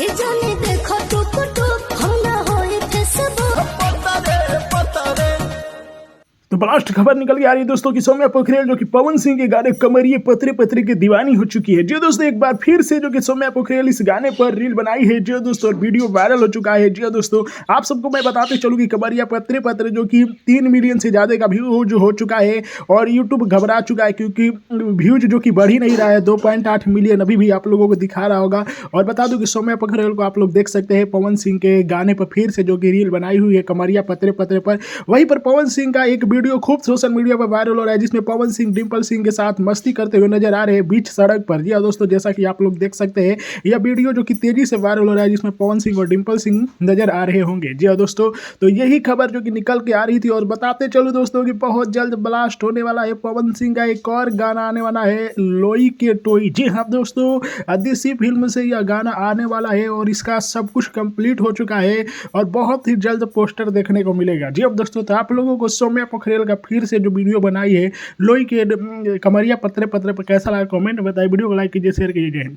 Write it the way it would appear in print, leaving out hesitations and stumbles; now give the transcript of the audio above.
के जाने देखो टुक टुक हम ना होए फेसबुक। तो ब्लास्ट खबर निकल के आ रही है दोस्तों की सौम्या पोखरियाल जो कि पवन सिंह के गाने कमरिए पतरे पतरे की दीवानी हो चुकी है। जी दोस्तों, एक बार फिर से जो कि सौम्या पोखरियाल इस गाने पर रील बनाई है जी दोस्तों, और वीडियो वायरल हो चुका है। जी दोस्तों, आप सबको मैं बताते चलूँ कि कमरिया पतरे पतरे जो कि 3 मिलियन से ज़्यादा का व्यूज हो चुका है और यूट्यूब घबरा चुका है क्योंकि व्यूज जो कि बढ़ ही नहीं रहा है। 2.8 मिलियन अभी भी आप लोगों को दिखा रहा होगा। और बता दूं कि सौम्या पोखरियाल को आप लोग देख सकते हैं पवन सिंह के गाने पर फिर से जो कि रील बनाई हुई है कमरिया पतरे पतरे पर। वहीं पर पवन सिंह का एक वीडियो खूब सोशल मीडिया पर वायरल हो रहा है जिसमें पवन सिंह डिंपल सिंह के साथ मस्ती करते हुए नजर आ रहे हैं बीच सड़क पर। जी हाँ दोस्तों, जैसा कि आप लोग देख सकते हैं यह वीडियो जो कि तेजी से वायरल हो रहा है जिसमें पवन सिंह और डिंपल सिंह नजर आ रहे होंगे। जी हाँ दोस्तों, तो यही खबर जो कि निकल के आ रही थी। और बताते चलो दोस्तों कि बहुत जल्द ब्लास्ट होने वाला है पवन सिंह का एक और गाना आने वाला है लोई के टोई। जी हाँ दोस्तों, देसी फिल्म से यह गाना आने वाला है और इसका सब कुछ कंप्लीट हो चुका है और बहुत ही जल्द पोस्टर देखने को मिलेगा। जी अब दोस्तों, तो आप लोगों को सौम्या पोखरियाल का फिर से जो वीडियो बनाई है लोई के कमरिया पतरे पतरे पर कैसा लगा कमेंट बताइए। वीडियो को लाइक कीजिए, शेयर कीजिए। जय हिंद।